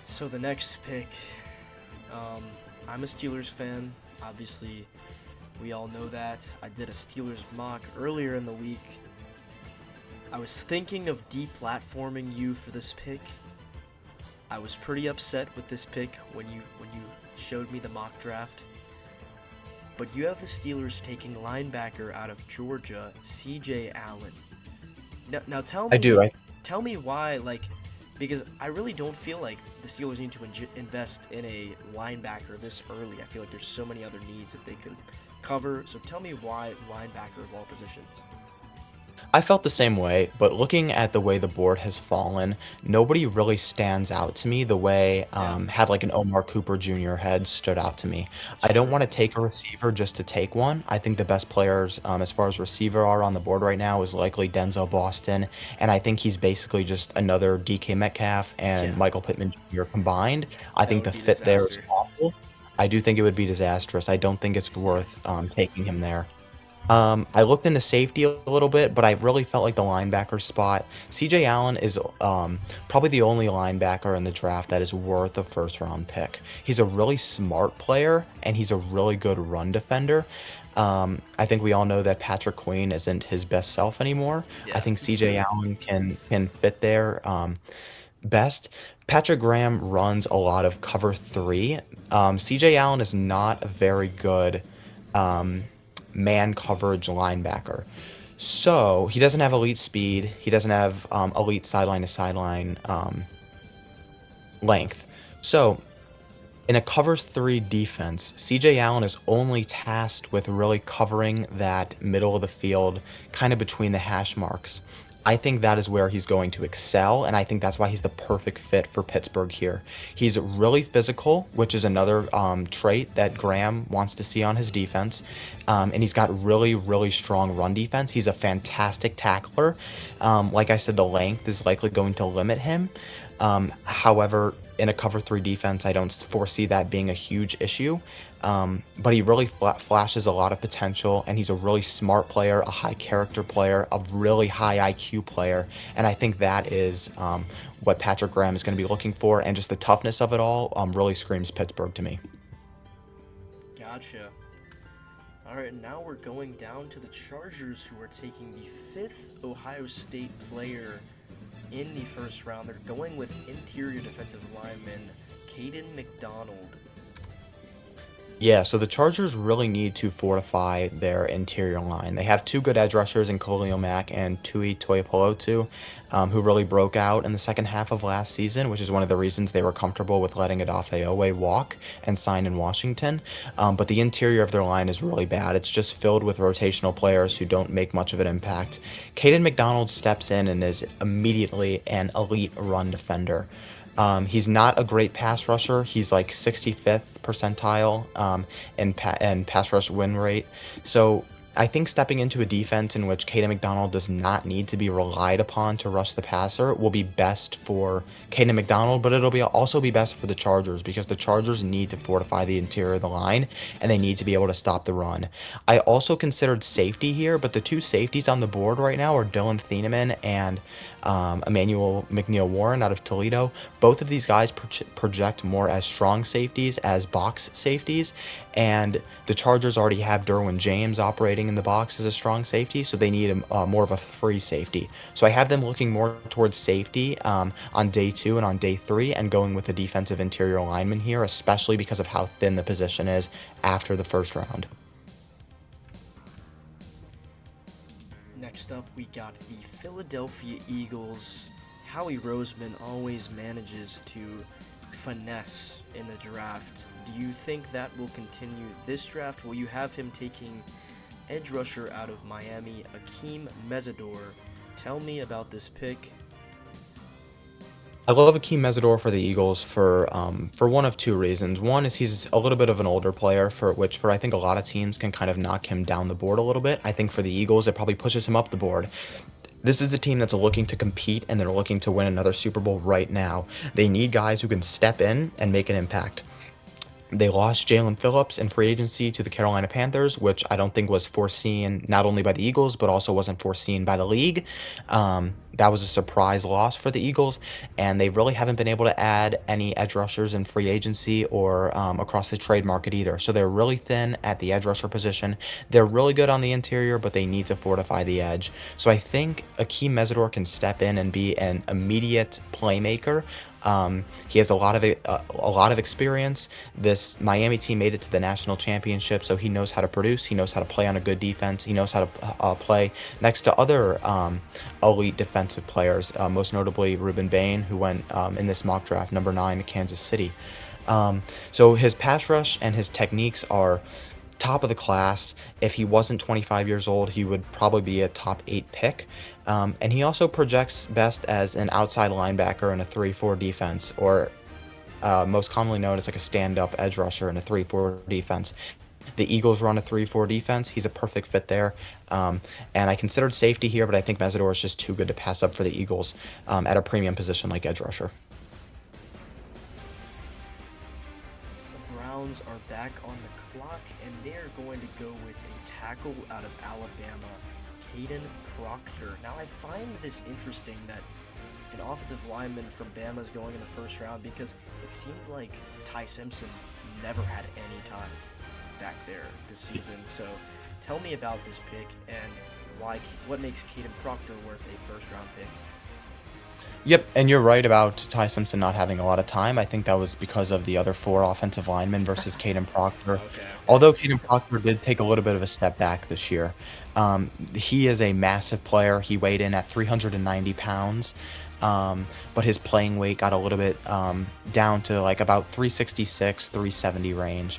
So the next pick, um, I'm a Steelers fan. Obviously, we all know that. I did a Steelers mock earlier in the week. I was thinking of deplatforming you for this pick. I was pretty upset with this pick when you showed me the mock draft. But you have the Steelers taking linebacker out of Georgia, C.J. Allen. Now I do. tell me why, because I really don't feel like the Steelers need to invest in a linebacker this early. I feel like there's so many other needs that they could cover. So tell me why linebacker of all positions. I felt the same way, but looking at the way the board has fallen, nobody really stands out to me the way Yeah, had like an Omar Cooper Jr. had stood out to me. that's I don't true. want to take a receiver just to take one. I think the best players, as far as receiver are on the board right now, is likely Denzel Boston, and I think he's basically just another DK Metcalf and Yeah, Michael Pittman Jr. combined. I that think would the be fit there is disaster. awful. I do think it would be disastrous. I don't think it's Yeah, worth taking him there. I looked into safety a little bit, but I really felt like the linebacker spot. CJ Allen is probably the only linebacker in the draft that is worth a first round pick. He's a really smart player and he's a really good run defender. I think we all know that Patrick Queen isn't his best self anymore. I yeah, think CJ Allen can fit there best. Patrick Graham runs a lot of cover three. CJ Allen is not a very good um, man coverage linebacker. So he doesn't have elite speed. He doesn't have elite sideline to sideline length. So in a cover three defense, CJ Allen is only tasked with really covering that middle of the field, kind of between the hash marks. I think that is where he's going to excel, and I think that's why he's the perfect fit for Pittsburgh here. He's really physical, which is another trait that Graham wants to see on his defense, and he's got really, really strong run defense. He's a fantastic tackler. Like I said, the length is likely going to limit him. However, in a cover three defense, I don't foresee that being a huge issue. But he really flashes a lot of potential, and he's a really smart player, a high character player, a really high IQ player, and I think that is what Patrick Graham is going to be looking for, and just the toughness of it all really screams Pittsburgh to me. gotcha. All right, now we're going down to the Chargers, who are taking the fifth Ohio State player in the first round. They're going with interior defensive lineman Caden McDonald. Yeah, so the Chargers really need to fortify their interior line. They have two good edge rushers in Khalil Mack and Tui Toipolotu, who really broke out in the second half of last season, which is one of the reasons they were comfortable with letting Odafe Owe walk and sign in Washington. But the interior of their line is really bad. It's just filled with rotational players who don't make much of an impact. Caden McDonald steps in and is immediately an elite run defender. He's not a great pass rusher. He's like 65th percentile in pass rush win rate. So I think stepping into a defense in which Caden McDonald does not need to be relied upon to rush the passer will be best for Caden McDonald, but it'll be also be best for the Chargers because the Chargers need to fortify the interior of the line and they need to be able to stop the run. I also considered safety here, but the two safeties on the board right now are Dylan Thieneman and Emmanuel McNeil Warren out of Toledo. Both of these guys project more as strong safeties, as box safeties, and the Chargers already have Derwin James operating in the box as a strong safety, so they need more of a free safety. So I have them looking more towards safety on day two and on day three, and going with a defensive interior lineman here, especially because of how thin the position is after the first round. Next up, we got the Philadelphia Eagles. Howie Roseman always manages to finesse in the draft. Do you think that will continue this draft? Will you have him taking edge rusher out of Miami, Akeem Mesidor? Tell me about this pick. I love Akeem Mesidor for the Eagles for one of two reasons. One is he's a little bit of an older player for which for I think a lot of teams can kind of knock him down the board a little bit. I think for the Eagles it probably pushes him up the board. This is a team that's looking to compete and they're looking to win another Super Bowl right now. They need guys who can step in and make an impact. They lost Jalen Phillips in free agency to the Carolina Panthers, which I don't think was foreseen not only by the Eagles, but also wasn't foreseen by the league. That was a surprise loss for the Eagles, and they really haven't been able to add any edge rushers in free agency or across the trade market either. So they're really thin at the edge rusher position. They're really good on the interior, but they need to fortify the edge. So I think Akeem Mesidor can step in and be an immediate playmaker. He has a lot of experience. This Miami team made it to the national championship, so he knows how to produce. He knows how to play on a good defense. He knows how to play next to other elite defensive players, most notably Ruben Bain, who went in this mock draft number 9 to Kansas City. So his pass rush and his techniques are top of the class. If he wasn't 25 years old, he would probably be a top 8 pick. And he also projects best as an outside linebacker in a 3-4 defense, or most commonly known as like a stand-up edge rusher in a 3-4 defense. The Eagles run a 3-4 defense. He's a perfect fit there. And I considered safety here, but I think Mesidor is just too good to pass up for the Eagles at a premium position like edge rusher. The Browns are back on the clock, and they're going to go with a tackle out of Alabama, Caden Proctor. Now, I find this interesting that an offensive lineman from Bama is going in the first round, because it seemed like Ty Simpson never had any time back there this season. So tell me about this pick and what makes Caden Proctor worth a first-round pick. Yep, and you're right about Ty Simpson not having a lot of time. I think that was because of the other 4 offensive linemen versus Caden Proctor. Okay. Although Caden Proctor did take a little bit of a step back this year. He is a massive player. He weighed in at 390 pounds, but his playing weight got a little bit down to like about 366, 370 range.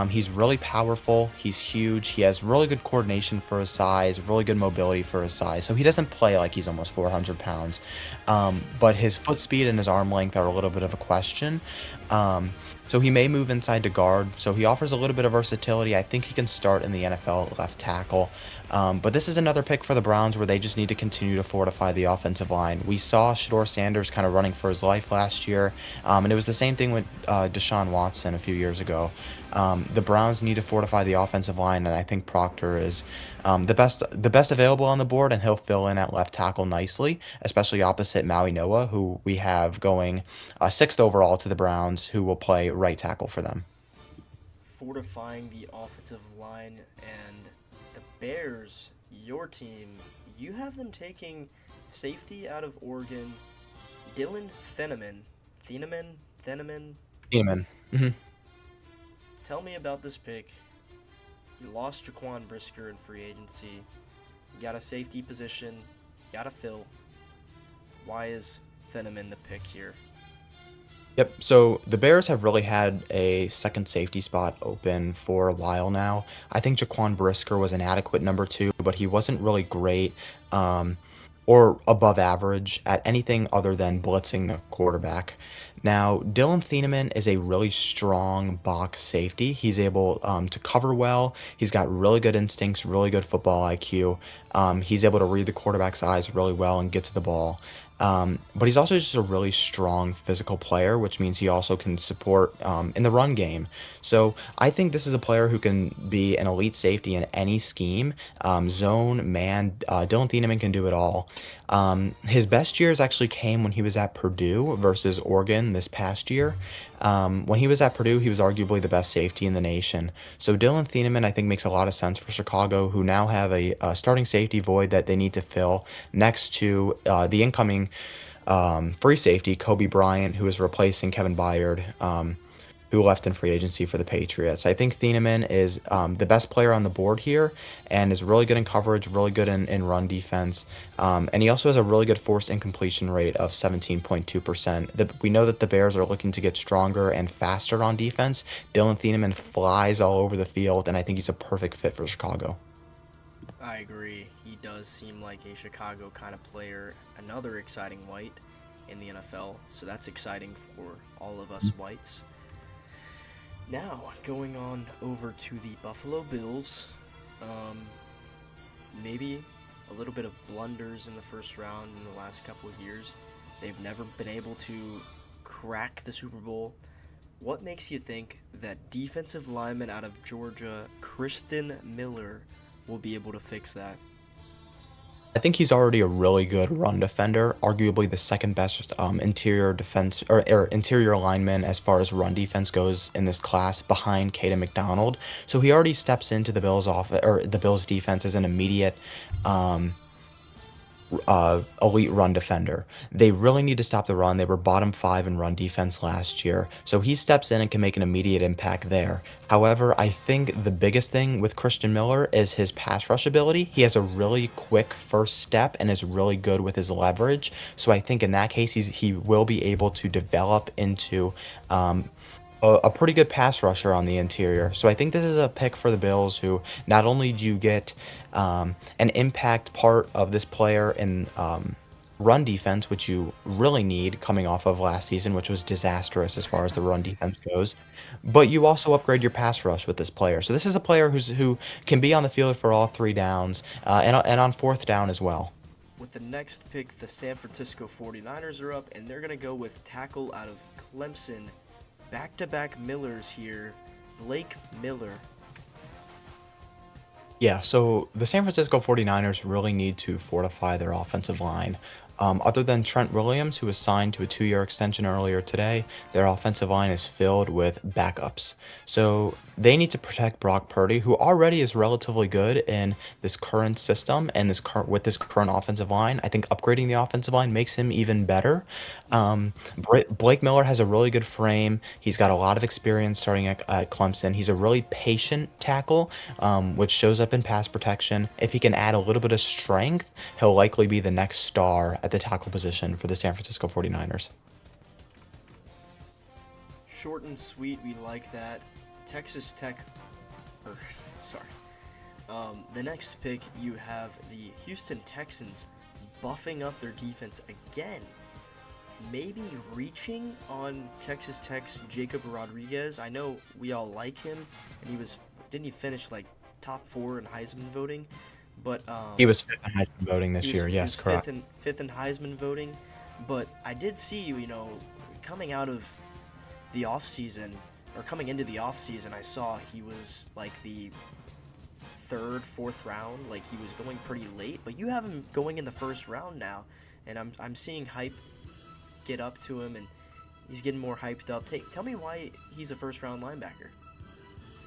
He's really powerful. He's huge. He has really good coordination for his size, really good mobility for his size. So he doesn't play like he's almost 400 pounds. But his foot speed and his arm length are a little bit of a question. So he may move inside to guard. So he offers a little bit of versatility. I think he can start in the NFL at left tackle. But this is another pick for the Browns where they just need to continue to fortify the offensive line. We saw Shedeur Sanders kind of running for his life last year, and it was the same thing with Deshaun Watson a few years ago. The Browns need to fortify the offensive line, and I think Proctor is the best available on the board, and he'll fill in at left tackle nicely, especially opposite Maui Noah, who we have going 6th overall to the Browns, who will play right tackle for them. Fortifying the offensive line, and the Bears, your team, you have them taking safety out of Oregon, Dylan Thieneman. Thieneman? Amen. Mm-hmm. Tell me about this pick. You lost Jaquan Brisker in free agency. You got a safety position. You got to fill. Why is Thieneman the pick here? Yep. So the Bears have really had a second safety spot open for a while now. I think Jaquan Brisker was an adequate number 2, but he wasn't really great or above average at anything other than blitzing the quarterback. Now, Dylan Thieneman is a really strong box safety. He's able to cover well. He's got really good instincts, really good football IQ. He's able to read the quarterback's eyes really well and get to the ball. But he's also just a really strong physical player, which means he also can support in the run game. So I think this is a player who can be an elite safety in any scheme, zone, man. Dylan Thieneman can do it all. His best years actually came when he was at Purdue versus Oregon this past year. When he was at Purdue, he was arguably the best safety in the nation. So Dylan Thieneman, I think, makes a lot of sense for Chicago, who now have a starting safety void that they need to fill next to the incoming free safety, Kobe Bryant, who is replacing Kevin Byard, who left in free agency for the Patriots. I think Thieneman is the best player on the board here and is really good in coverage, really good in run defense. And he also has a really good forced incompletion rate of 17.2%. We know that the Bears are looking to get stronger and faster on defense. Dylan Thieneman flies all over the field, and I think he's a perfect fit for Chicago. I agree. He does seem like a Chicago kind of player. Another exciting white in the NFL, so that's exciting for all of us whites. Now, going on over to the Buffalo Bills, maybe a little bit of blunders in the first round in the last couple of years. They've never been able to crack the Super Bowl. What makes you think that defensive lineman out of Georgia, Kristen Miller, will be able to fix that? I think he's already a really good run defender, arguably the second best interior defense or interior lineman as far as run defense goes in this class, behind Caden McDonald. So he already steps into the Bills defense as an immediate um, elite run defender. They really need to stop the run. They were bottom 5 in run defense last year. So he steps in and can make an immediate impact there. However, I think the biggest thing with Christian Miller is his pass rush ability. He has a really quick first step and is really good with his leverage. So I think in that case, he will be able to develop into um, a pretty good pass rusher on the interior. So I think this is a pick for the Bills, who not only do you get an impact part of this player in run defense, which you really need coming off of last season, which was disastrous as far as the run defense goes, but you also upgrade your pass rush with this player. So this is a player who can be on the field for all 3 downs and on fourth down as well. With the next pick, the San Francisco 49ers are up, and they're going to go with tackle out of Clemson. Back-to-back Millers here. Blake Miller. Yeah, so the San Francisco 49ers really need to fortify their offensive line. Other than Trent Williams, who was signed to a 2-year extension earlier today, their offensive line is filled with backups. So they need to protect Brock Purdy, who already is relatively good in this current system and with this current offensive line. I think upgrading the offensive line makes him even better. Blake Miller has a really good frame. He's got a lot of experience starting at Clemson. He's a really patient tackle, which shows up in pass protection. If he can add a little bit of strength, he'll likely be the next star at the tackle position for the San Francisco 49ers. Short and sweet, we like that. Texas Tech, sorry. The next pick, you have the Houston Texans buffing up their defense again. Maybe reaching on Texas Tech's Jacob Rodriguez. I know we all like him, and didn't he finish like top 4 in Heisman voting? But He was fifth in Heisman voting this year. Yes, correct. Fifth in Heisman voting. But I did see, coming out of the off season, or coming into the off season, I saw he was like the 3rd, 4th round. Like, he was going pretty late. But you have him going in the 1st round now, and I'm seeing hype get up to him, and he's getting more hyped up. Tell me why he's a 1st round linebacker.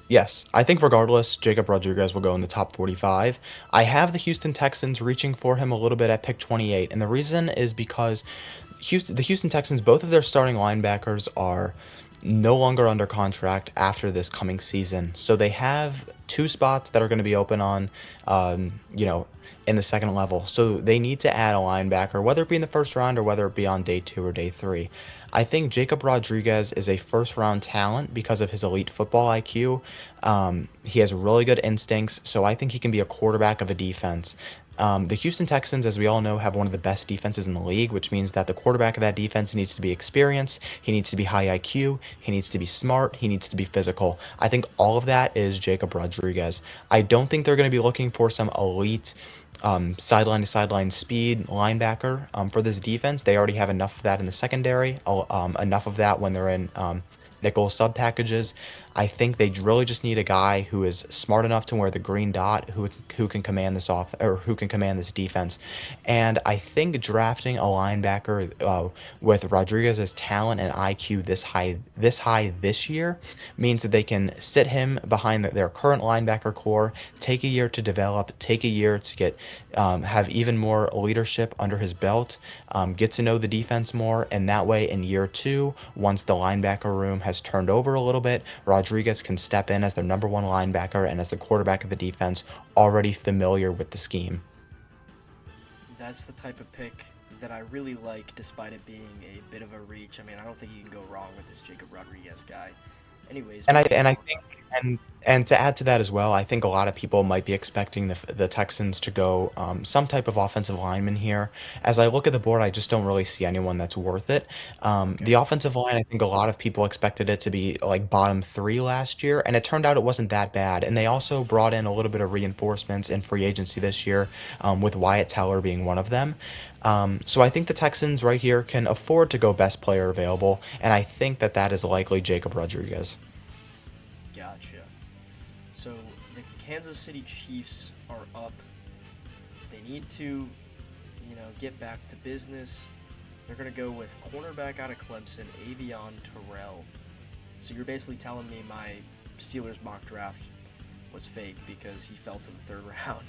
Yes, I think regardless, Jacob Rodriguez will go in the top 45. I have the Houston Texans reaching for him a little bit at pick 28, and the reason is because the Houston Texans, both of their starting linebackers are no longer under contract after this coming season. So they have 2 spots that are going to be open on, in the second level. So they need to add a linebacker, whether it be in the 1st round or whether it be on day 2 or day 3. I think Jacob Rodriguez is a 1st-round talent because of his elite football IQ. He has really good instincts, so I think he can be a quarterback of a defense. The Houston Texans, as we all know, have one of the best defenses in the league, which means that the quarterback of that defense needs to be experienced, he needs to be high IQ, he needs to be smart, he needs to be physical. I think all of that is Jacob Rodriguez. I don't think they're going to be looking for some elite sideline to sideline speed linebacker for this defense. They already have enough of that in the secondary, enough of that when they're in nickel sub packages. I think they really just need a guy who is smart enough to wear the green dot, who can command who can command this defense. And I think drafting a linebacker with Rodriguez's talent and IQ this high this year means that they can sit him behind their current linebacker core, take a year to develop, take a year to get have even more leadership under his belt, get to know the defense more, and that way in year 2, once the linebacker room has turned over a little bit, Rodriguez can step in as their number 1 linebacker and as the quarterback of the defense, already familiar with the scheme. That's the type of pick that I really like, despite it being a bit of a reach. I mean, I don't think you can go wrong with this Jacob Rodriguez guy. Anyways, And I think And to add to that as well, I think a lot of people might be expecting the Texans to go some type of offensive lineman here. As I look at the board, I just don't really see anyone that's worth it. The Okay. offensive line, I think a lot of people expected it to be like bottom three last year, and it turned out it wasn't that bad. And they also brought in a little bit of reinforcements in free agency this year, with Wyatt Teller being one of them. So I think the Texans right here can afford to go best player available, and I think that that is likely Jacob Rodriguez. Gotcha. So the Kansas City Chiefs are up. They need to, get back to business. They're going to go with cornerback out of Clemson, Avion Terrell. So you're basically telling me my Steelers mock draft was fake because he fell to the third round.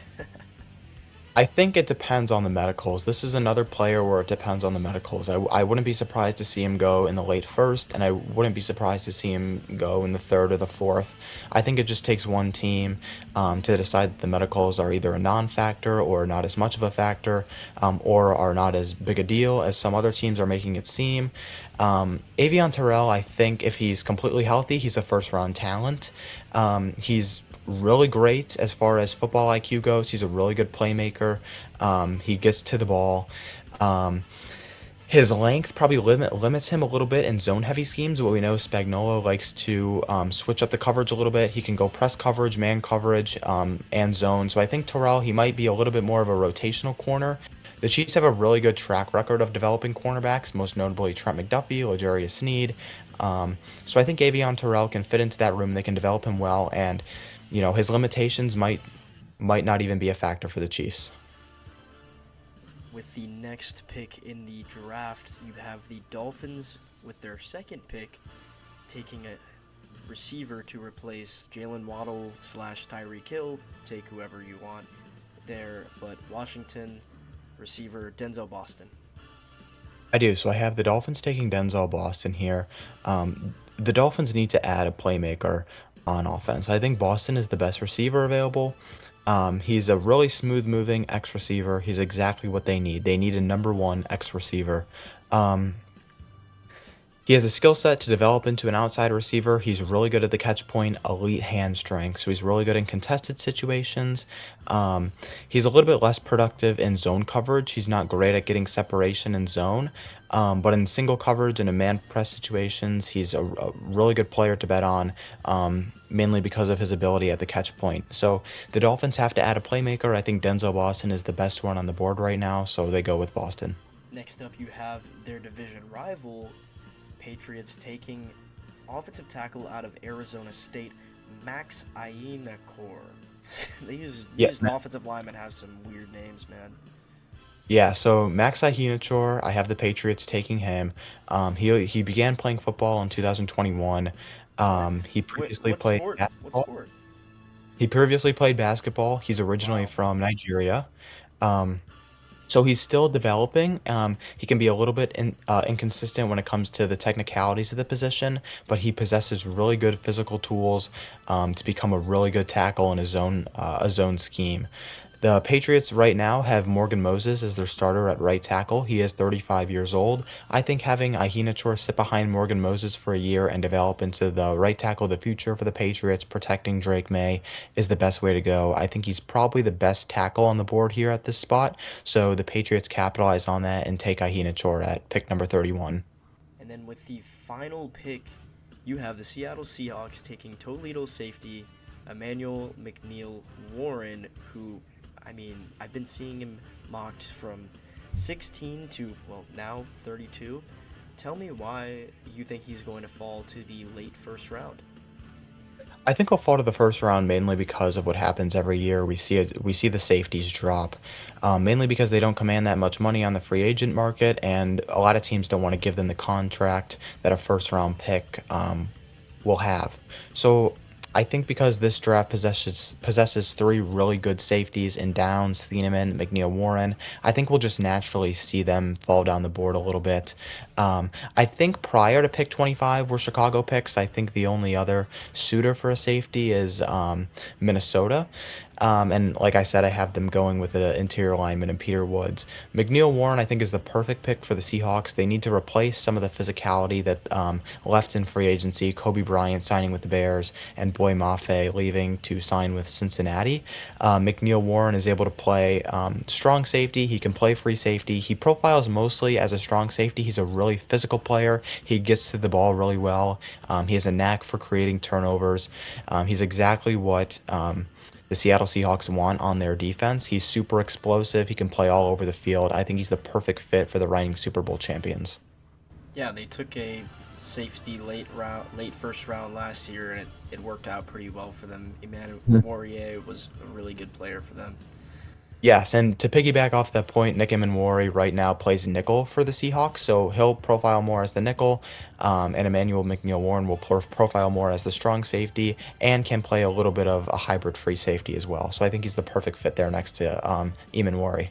I think it depends on the medicals. This is another player where it depends on the medicals. I wouldn't be surprised to see him go in the late first, and I wouldn't be surprised to see him go in the third or the fourth. I think it just takes one team to decide that the medicals are either a non-factor or not as much of a factor, or are not as big a deal as some other teams are making it seem. Avion Terrell, I think if he's completely healthy, he's a first-round talent. He's really great as far as football IQ goes. He's a really good playmaker. He gets to the ball. Um, his length probably limits him a little bit in zone heavy schemes, but we know Spagnuolo likes to switch up the coverage a little bit. He can go press coverage, man coverage, and zone. So I think Terrell, he might be a little bit more of a rotational corner. The Chiefs have a really good track record of developing cornerbacks, most notably Trent McDuffie, L'Jarius Sneed. So I think Avion Terrell can fit into that room. They can develop him well, and his limitations might not even be a factor for the Chiefs. With the next pick in the draft, you have the Dolphins with their second pick taking a receiver to replace Jalen Waddle / Tyreek Hill. Take whoever you want there, but Washington receiver Denzel Boston. I do. So I have the Dolphins taking Denzel Boston here. The Dolphins need to add a playmaker on offense. I think Boston is the best receiver available. He's a really smooth moving X receiver. He's exactly what they need. They need a number one X receiver. Um, he has the skill set to develop into an outside receiver. He's really good at the catch point, elite hand strength. So he's really good in contested situations. He's a little bit less productive in zone coverage. He's not great at getting separation in zone. But in single coverage and in man press situations, he's a really good player to bet on, mainly because of his ability at the catch point. So the Dolphins have to add a playmaker. I think Denzel Boston is the best one on the board right now, so they go with Boston. Next up, you have their division rival, Patriots, taking offensive tackle out of Arizona State, Max Ienakor. these Yeah, these offensive linemen have some weird names, man. Yeah, so Max Ihenachor, I have the Patriots taking him. He began playing football in 2021. What? He previously What played sport? What basketball. sport? He previously played basketball. He's originally Wow. from Nigeria. Um, so he's still developing. He can be a little bit inconsistent when it comes to the technicalities of the position, but he possesses really good physical tools to become a really good tackle in a zone scheme. The Patriots right now have Morgan Moses as their starter at right tackle. He is 35 years old. I think having Ihenachor sit behind Morgan Moses for a year and develop into the right tackle of the future for the Patriots, protecting Drake May, is the best way to go. I think he's probably the best tackle on the board here at this spot. So the Patriots capitalize on that and take Ihenachor at pick number 31. And then with the final pick, you have the Seattle Seahawks taking Toledo safety Emmanuel McNeil Warren, who, I mean, I've been seeing him mocked from 16 to, well, now 32. Tell me why you think he's going to fall to the late first round. I think he'll fall to the first round mainly because of what happens every year. We see the safeties drop, mainly because they don't command that much money on the free agent market, and a lot of teams don't want to give them the contract that a first round pick will have. So I think because this draft possesses three really good safeties in Downs, Thieneman, McNeil Warren, I think we'll just naturally see them fall down the board a little bit. I think prior to pick 25 were Chicago picks. I think the only other suitor for a safety is Minnesota. And like I said, I have them going with an interior lineman and Peter Woods. McNeil Warren, I think, is the perfect pick for the Seahawks. They need to replace some of the physicality that left in free agency. Kobe Bryant signing with the Bears and Boy Mafe leaving to sign with Cincinnati. McNeil Warren is able to play strong safety. He can play free safety. He profiles mostly as a strong safety. He's a really physical player. He gets to the ball really well. He has a knack for creating turnovers. He's exactly what the Seattle Seahawks want on their defense. He's super explosive. He can play all over the field. I think he's the perfect fit for the reigning Super Bowl champions. Yeah, they took a safety late first round last year, and it worked out pretty well for them. Emmanuel Warrior was a really good player for them. Yes, and to piggyback off that point, Nick Emenwari right now plays nickel for the Seahawks, so he'll profile more as the nickel, and Emmanuel McNeil Warren will profile more as the strong safety and can play a little bit of a hybrid free safety as well. So I think he's the perfect fit there next to Emenwari.